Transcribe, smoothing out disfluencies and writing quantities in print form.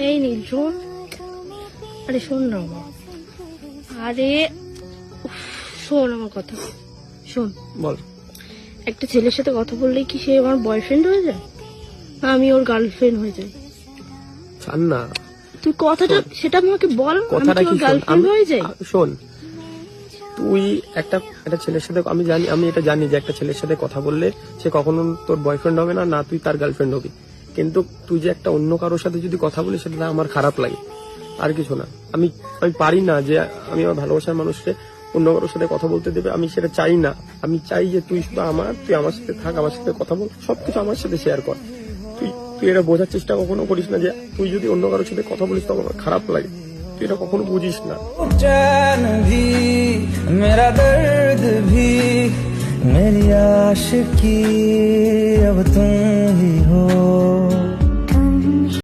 এই নীল শোন, আরে শোন না আমার, আরে উফ, শোন আমার কথা শোন। বল। একটা ছেলের সাথে কথা বললেই কি সে আমার বয়ফ্রেন্ড হয়ে যায়? না আমি ওর গার্লফ্রেন্ড হয়ে যাই? ছাড় না, তুই কথাটা সেটা আমাকে বল, আমি কথাটা কি কি ওর গার্লফ্রেন্ড হয়ে যাই? শোন, তুই একটা ছেলের সাথে, আমি এটা জানি যে একটা ছেলের সাথে কথা বললে সে কখনো তোর বয়ফ্রেন্ড হবে না, না তুই তার গার্লফ্রেন্ড হবি। কিন্তু তুই যে একটা অন্য কারোর সাথে যদি কথা বলিস সেটা আমার খারাপ লাগে, আর কিছু না। আমি পারি না যে আমি আমার ভালোবাসার মানুষকে অন্য কারোর সাথে কথা বলতে দেবে, আমি সেটা চাই না। আমি চাই যে তুই শুধু তুই আমার সাথে থাক, আমার সাথে কথা বল, সবকিছু আমার সাথে শেয়ার কর। তুই এটা বোঝার চেষ্টা কখনো করিস না যে তুই যদি অন্য কারোর সাথে কথা বলিস তখন আমার খারাপ লাগে, তুই এটা কখনো বুঝিস না। चैन भी मेरा दर्द भी मेरी आशिकी अब तुम ही हो।